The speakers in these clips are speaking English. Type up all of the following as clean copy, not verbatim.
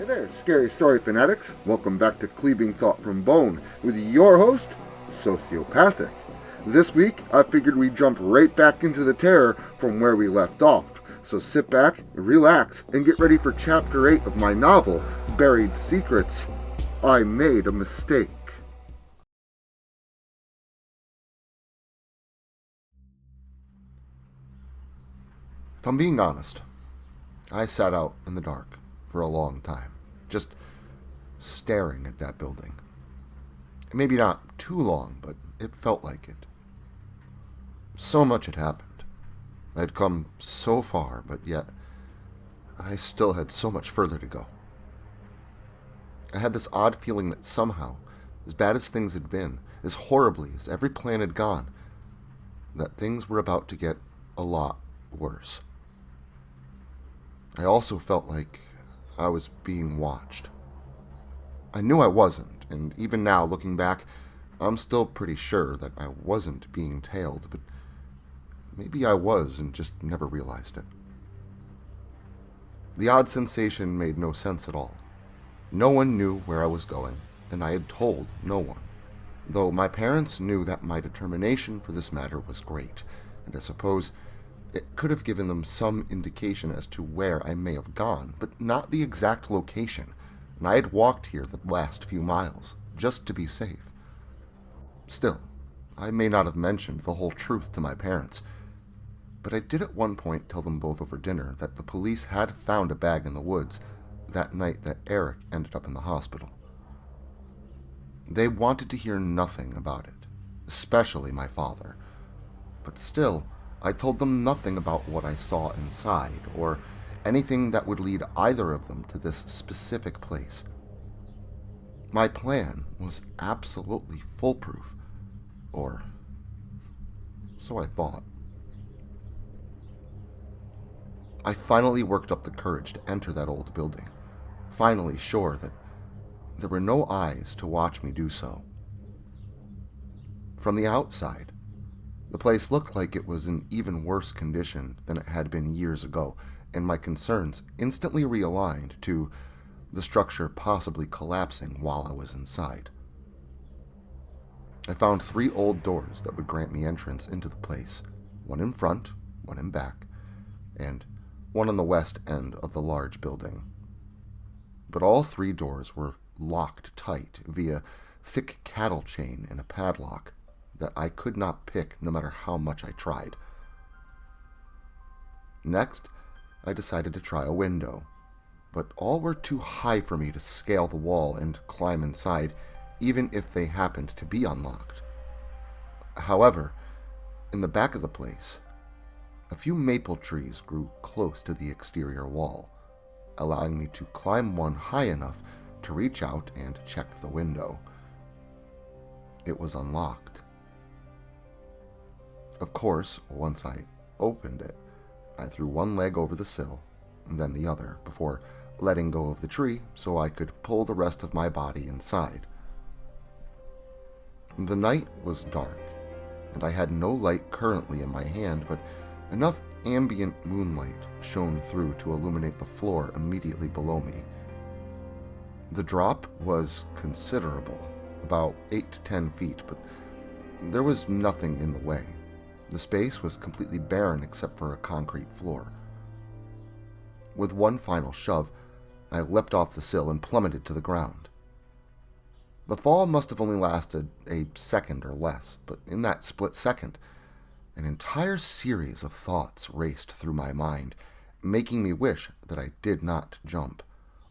Hey there, Scary Story fanatics. Welcome back to Cleaving Thought from Bone with your host, Sociopathic. This week, I figured we'd jump right back into the terror from where we left off. So sit back, relax, and get ready for Chapter 8 of my novel, Buried Secrets. I Made a Mistake. If I'm being honest, I sat out in the dark for a long time, just staring at that building. Maybe not too long, but it felt like it. So much had happened. I had come so far, but yet I still had so much further to go. I had this odd feeling that somehow, as bad as things had been, as horribly as every plan had gone, that things were about to get a lot worse. I also felt like I was being watched. I knew I wasn't, and even now, looking back, I'm still pretty sure that I wasn't being tailed, but maybe I was and just never realized it. The odd sensation made no sense at all. No one knew where I was going, and I had told no one, though my parents knew that my determination for this matter was great, and I suppose it could have given them some indication as to where I may have gone, but not the exact location, and I had walked here the last few miles, just to be safe. Still, I may not have mentioned the whole truth to my parents, but I did at one point tell them both over dinner that the police had found a bag in the woods that night that Eric ended up in the hospital. They wanted to hear nothing about it, especially my father, but still, I told them nothing about what I saw inside, or anything that would lead either of them to this specific place. My plan was absolutely foolproof, or so I thought. I finally worked up the courage to enter that old building, finally sure that there were no eyes to watch me do so. From the outside, the place looked like it was in even worse condition than it had been years ago, and my concerns instantly realigned to the structure possibly collapsing while I was inside. I found 3 old doors that would grant me entrance into the place, one in front, one in back, and one on the west end of the large building. But all 3 doors were locked tight via thick cattle chain and a padlock that I could not pick no matter how much I tried. Next, I decided to try a window, but all were too high for me to scale the wall and climb inside, even if they happened to be unlocked. However, in the back of the place, a few maple trees grew close to the exterior wall, allowing me to climb one high enough to reach out and check the window. It was unlocked. Of course, once I opened it, I threw one leg over the sill, and then the other, before letting go of the tree so I could pull the rest of my body inside. The night was dark, and I had no light currently in my hand, but enough ambient moonlight shone through to illuminate the floor immediately below me. The drop was considerable, about 8 to 10 feet, but there was nothing in the way. The space was completely barren except for a concrete floor. With one final shove, I leapt off the sill and plummeted to the ground. The fall must have only lasted a second or less, but in that split second, an entire series of thoughts raced through my mind, making me wish that I did not jump,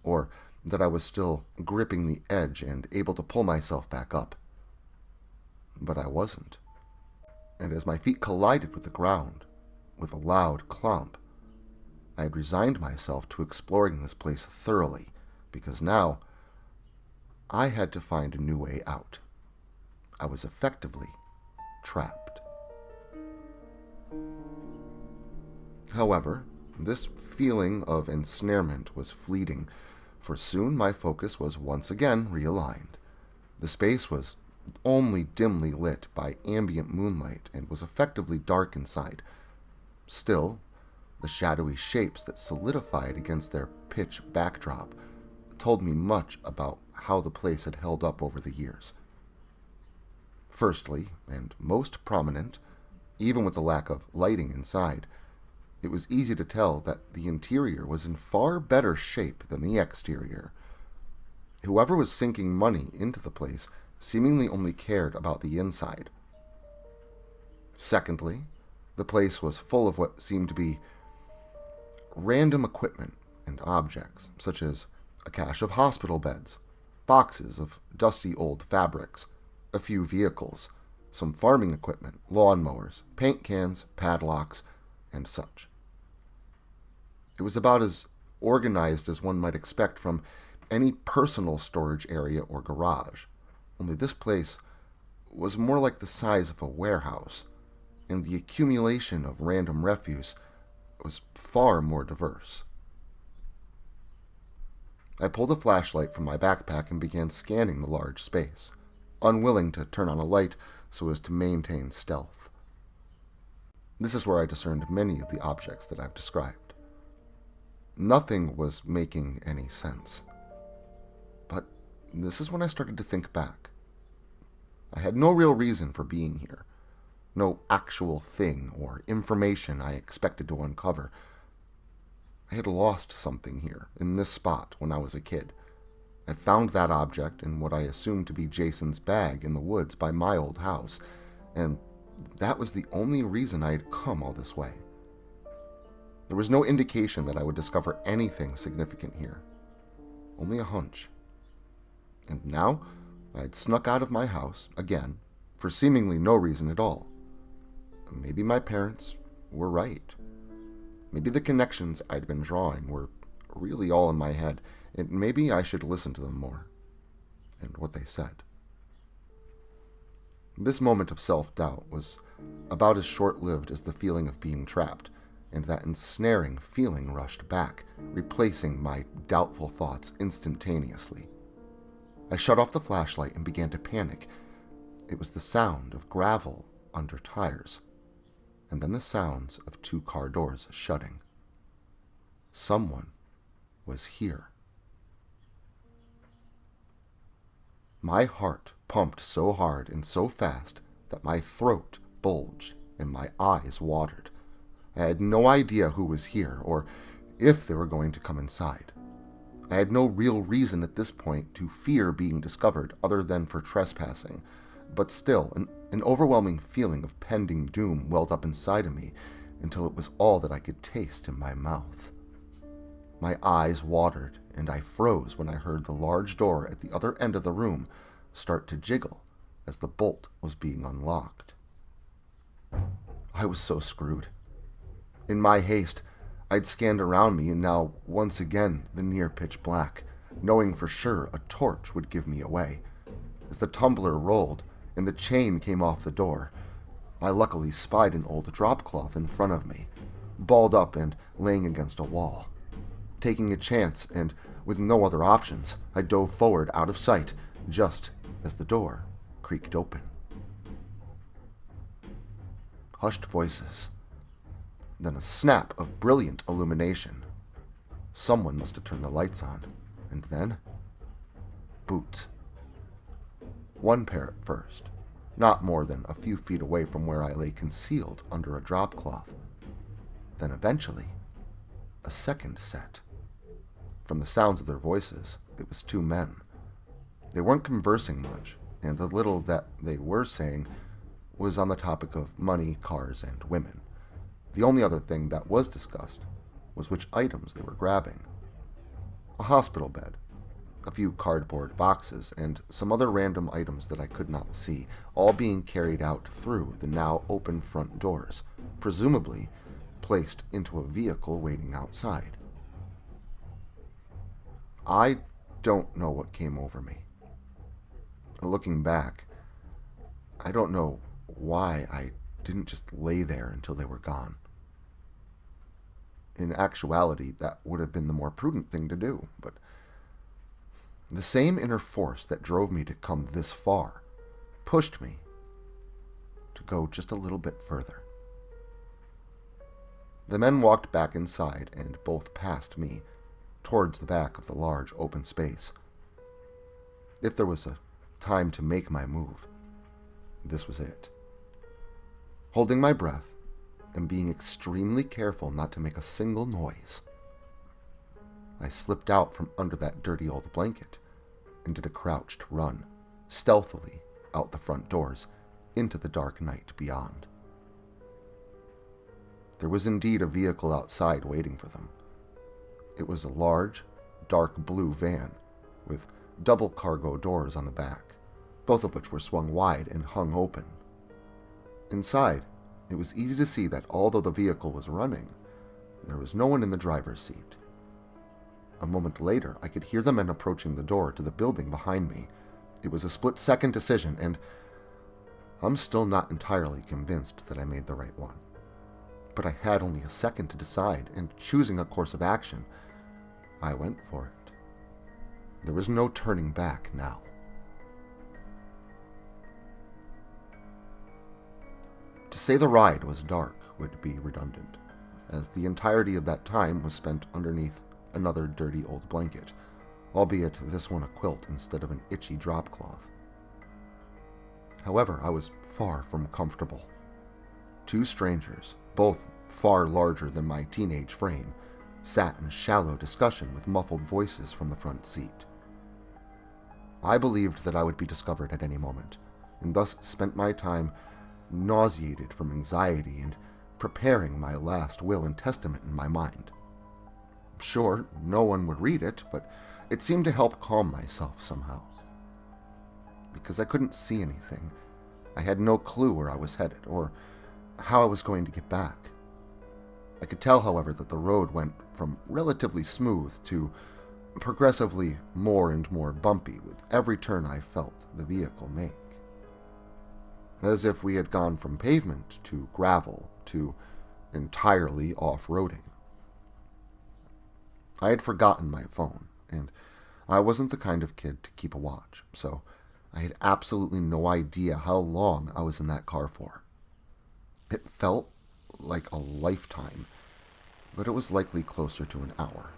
or that I was still gripping the edge and able to pull myself back up. But I wasn't. And as my feet collided with the ground, with a loud clomp, I had resigned myself to exploring this place thoroughly, because now I had to find a new way out. I was effectively trapped. However, this feeling of ensnarement was fleeting, for soon my focus was once again realigned. The space was only dimly lit by ambient moonlight and was effectively dark inside. Still, the shadowy shapes that solidified against their pitch backdrop told me much about how the place had held up over the years. Firstly, and most prominent, even with the lack of lighting inside, it was easy to tell that the interior was in far better shape than the exterior. Whoever was sinking money into the place seemingly only cared about the inside. Secondly, the place was full of what seemed to be random equipment and objects, such as a cache of hospital beds, boxes of dusty old fabrics, a few vehicles, some farming equipment, lawnmowers, paint cans, padlocks, and such. It was about as organized as one might expect from any personal storage area or garage, only this place was more like the size of a warehouse, and the accumulation of random refuse was far more diverse. I pulled a flashlight from my backpack and began scanning the large space, unwilling to turn on a light so as to maintain stealth. This is where I discerned many of the objects that I've described. Nothing was making any sense. But this is when I started to think back. I had no real reason for being here, no actual thing or information I expected to uncover. I had lost something here, in this spot, when I was a kid. I found that object in what I assumed to be Jason's bag in the woods by my old house, and that was the only reason I had come all this way. There was no indication that I would discover anything significant here. Only a hunch. And now, I had snuck out of my house, again, for seemingly no reason at all. Maybe my parents were right. Maybe the connections I'd been drawing were really all in my head, and maybe I should listen to them more, and what they said. This moment of self-doubt was about as short-lived as the feeling of being trapped, and that ensnaring feeling rushed back, replacing my doubtful thoughts instantaneously. I shut off the flashlight and began to panic. It was the sound of gravel under tires, and then the sounds of 2 car doors shutting. Someone was here. My heart pumped so hard and so fast that my throat bulged and my eyes watered. I had no idea who was here or if they were going to come inside. I had no real reason at this point to fear being discovered other than for trespassing, but still, an overwhelming feeling of pending doom welled up inside of me until it was all that I could taste in my mouth. My eyes watered, and I froze when I heard the large door at the other end of the room start to jiggle as the bolt was being unlocked. I was so screwed. In my haste, I'd scanned around me, and now, once again, the near pitch black, knowing for sure a torch would give me away. As the tumbler rolled and the chain came off the door, I luckily spied an old drop cloth in front of me, balled up and laying against a wall. Taking a chance, and with no other options, I dove forward out of sight, just as the door creaked open. Hushed voices. Then a snap of brilliant illumination. Someone must have turned the lights on. And then, boots. 1 pair at first, not more than a few feet away from where I lay concealed under a drop cloth. Then eventually, a second set. From the sounds of their voices, it was 2 men. They weren't conversing much, and the little that they were saying was on the topic of money, cars, and women. The only other thing that was discussed was which items they were grabbing. A hospital bed, a few cardboard boxes, and some other random items that I could not see, all being carried out through the now open front doors, presumably placed into a vehicle waiting outside. I don't know what came over me. Looking back, I don't know why I didn't just lay there until they were gone. In actuality, that would have been the more prudent thing to do, but the same inner force that drove me to come this far pushed me to go just a little bit further. The men walked back inside and both passed me, towards the back of the large open space. If there was a time to make my move, this was it. Holding my breath and being extremely careful not to make a single noise, I slipped out from under that dirty old blanket and did a crouched run, stealthily out the front doors into the dark night beyond. There was indeed a vehicle outside waiting for them. It was a large, dark blue van with double cargo doors on the back, both of which were swung wide and hung open. Inside, it was easy to see that although the vehicle was running, there was no one in the driver's seat. A moment later, I could hear the men approaching the door to the building behind me. It was a split-second decision, and I'm still not entirely convinced that I made the right one. But I had only a second to decide, and choosing a course of action, I went for it. There was no turning back now. To say the ride was dark would be redundant, as the entirety of that time was spent underneath another dirty old blanket, albeit this one a quilt instead of an itchy drop cloth. However, I was far from comfortable. Two strangers, both far larger than my teenage frame, sat in shallow discussion with muffled voices from the front seat. I believed that I would be discovered at any moment, and thus spent my time nauseated from anxiety and preparing my last will and testament in my mind. Sure, no one would read it, but it seemed to help calm myself somehow. Because I couldn't see anything, I had no clue where I was headed or how I was going to get back. I could tell, however, that the road went from relatively smooth to progressively more and more bumpy with every turn I felt the vehicle make. As if we had gone from pavement to gravel to entirely off-roading. I had forgotten my phone, and I wasn't the kind of kid to keep a watch, so I had absolutely no idea how long I was in that car for. It felt like a lifetime, but it was likely closer to an hour.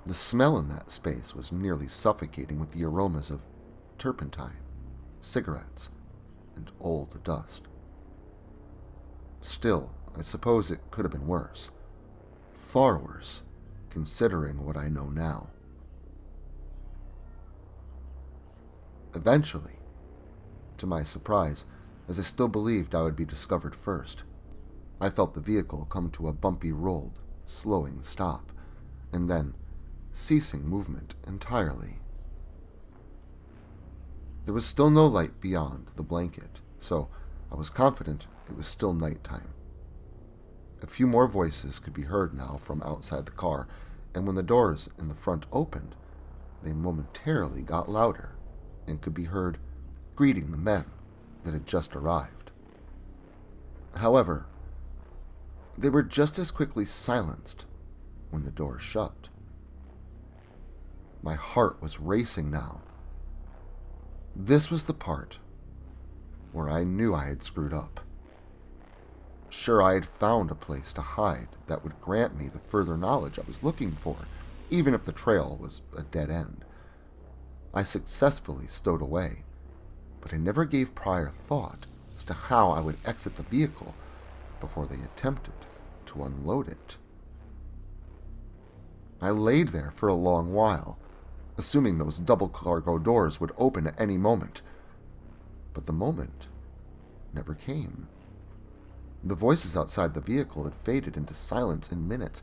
The smell in that space was nearly suffocating with the aromas of turpentine, cigarettes, and old dust. Still, I suppose it could have been worse. Far worse, considering what I know now. Eventually, to my surprise, as I still believed I would be discovered first, I felt the vehicle come to a bumpy rolled, slowing stop, and then ceasing movement entirely. There was still no light beyond the blanket, so I was confident it was still nighttime. A few more voices could be heard now from outside the car, and when the doors in the front opened, they momentarily got louder and could be heard greeting the men that had just arrived. However, they were just as quickly silenced when the door shut. My heart was racing now. This was the part where I knew I had screwed up. Sure, I had found a place to hide that would grant me the further knowledge I was looking for, even if the trail was a dead end. I successfully stowed away, but I never gave prior thought as to how I would exit the vehicle before they attempted to unload it. I laid there for a long while, assuming those double cargo doors would open at any moment, but the moment never came. The voices outside the vehicle had faded into silence in minutes,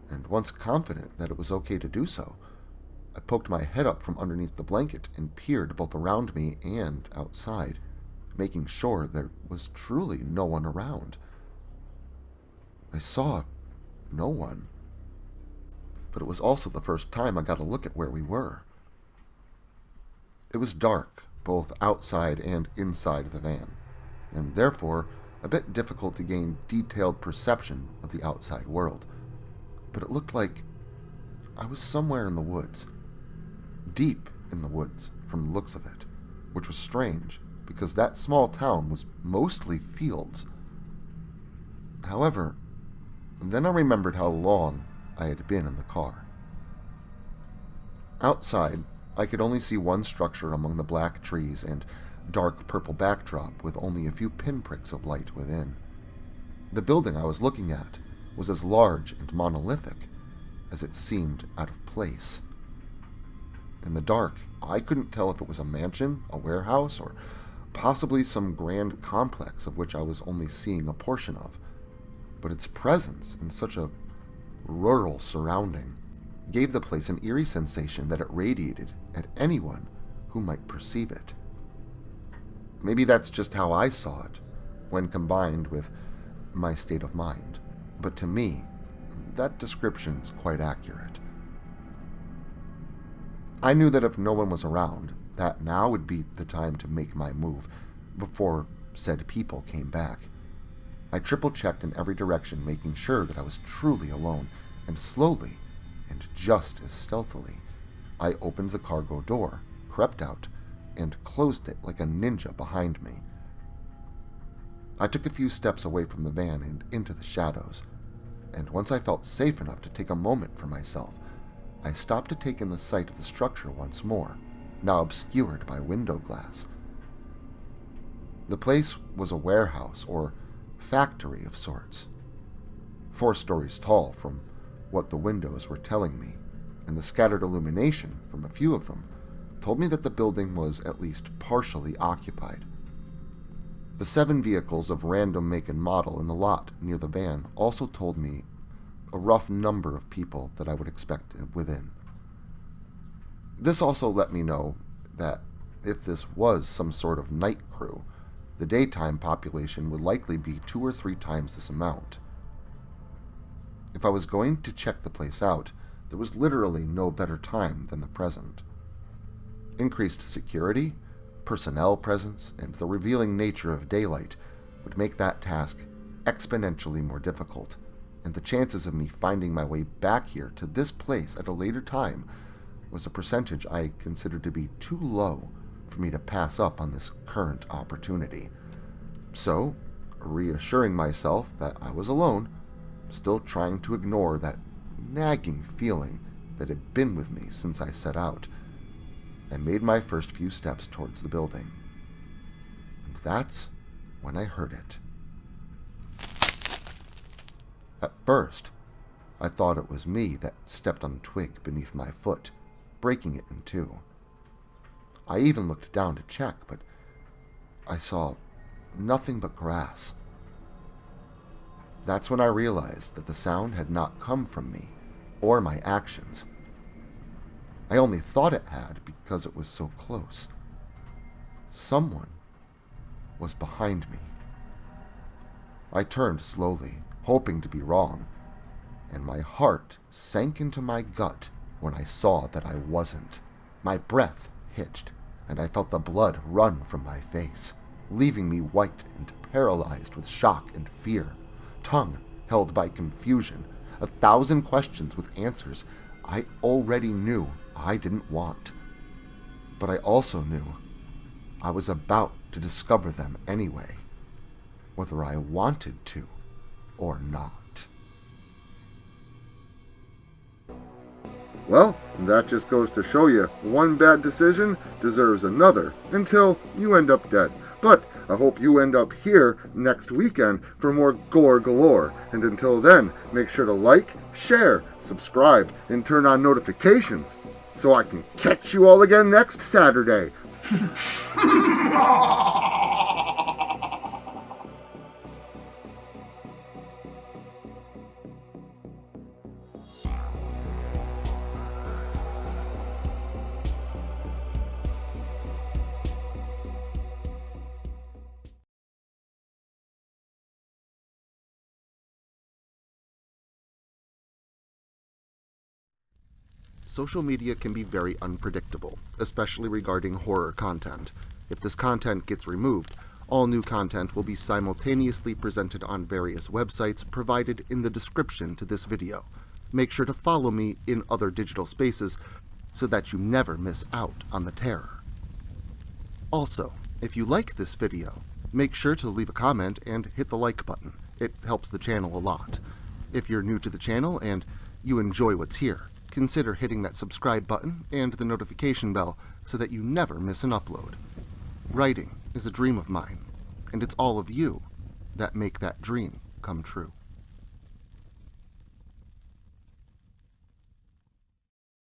and once confident that it was okay to do so, I poked my head up from underneath the blanket and peered both around me and outside, making sure there was truly no one around. I saw no one, but it was also the first time I got a look at where we were. It was dark, both outside and inside the van, and therefore a bit difficult to gain detailed perception of the outside world, but it looked like I was somewhere in the woods, deep in the woods from the looks of it, which was strange because that small town was mostly fields. However, then I remembered how long I had been in the car. Outside, I could only see one structure among the black trees and dark purple backdrop with only a few pinpricks of light within. The building I was looking at was as large and monolithic as it seemed out of place. In the dark, I couldn't tell if it was a mansion, a warehouse, or possibly some grand complex of which I was only seeing a portion of. But its presence in such a rural surrounding gave the place an eerie sensation that it radiated at anyone who might perceive it. Maybe that's just how I saw it, when combined with my state of mind, but to me, that description's quite accurate. I knew that if no one was around, that now would be the time to make my move, before said people came back. I triple-checked in every direction, making sure that I was truly alone, and slowly, and just as stealthily, I opened the cargo door, crept out, and closed it like a ninja behind me. I took a few steps away from the van and into the shadows, and once I felt safe enough to take a moment for myself, I stopped to take in the sight of the structure once more, now obscured by window glass. The place was a warehouse or factory of sorts, 4 stories tall from what the windows were telling me, and the scattered illumination from a few of them told me that the building was at least partially occupied. The 7 vehicles of random make and model in the lot near the van also told me a rough number of people that I would expect within. This also let me know that if this was some sort of night crew, the daytime population would likely be 2 or 3 times this amount. If I was going to check the place out, there was literally no better time than the present. Increased security, personnel presence, and the revealing nature of daylight would make that task exponentially more difficult, and the chances of me finding my way back here to this place at a later time was a percentage I considered to be too low for me to pass up on this current opportunity. So, reassuring myself that I was alone, still trying to ignore that nagging feeling that had been with me since I set out, I made my first few steps towards the building. And that's when I heard it. At first, I thought it was me that stepped on a twig beneath my foot, breaking it in 2. I even looked down to check, but I saw nothing but grass. That's when I realized that the sound had not come from me or my actions. I only thought it had because it was so close. Someone was behind me. I turned slowly, hoping to be wrong, and my heart sank into my gut when I saw that I wasn't. My breath hitched, and I felt the blood run from my face, leaving me white and paralyzed with shock and fear, tongue held by confusion, 1,000 questions with answers I already knew I didn't want. But I also knew I was about to discover them anyway, whether I wanted to or not. Well, that just goes to show you, one bad decision deserves another until you end up dead. But I hope you end up here next weekend for more gore galore. And until then, make sure to like, share, subscribe, and turn on notifications so I can catch you all again next Saturday. Social media can be very unpredictable, especially regarding horror content. If this content gets removed, all new content will be simultaneously presented on various websites provided in the description to this video. Make sure to follow me in other digital spaces so that you never miss out on the terror. Also, if you like this video, make sure to leave a comment and hit the like button. It helps the channel a lot. If you're new to the channel and you enjoy what's here, consider hitting that subscribe button and the notification bell so that you never miss an upload. Writing is a dream of mine, and it's all of you that make that dream come true.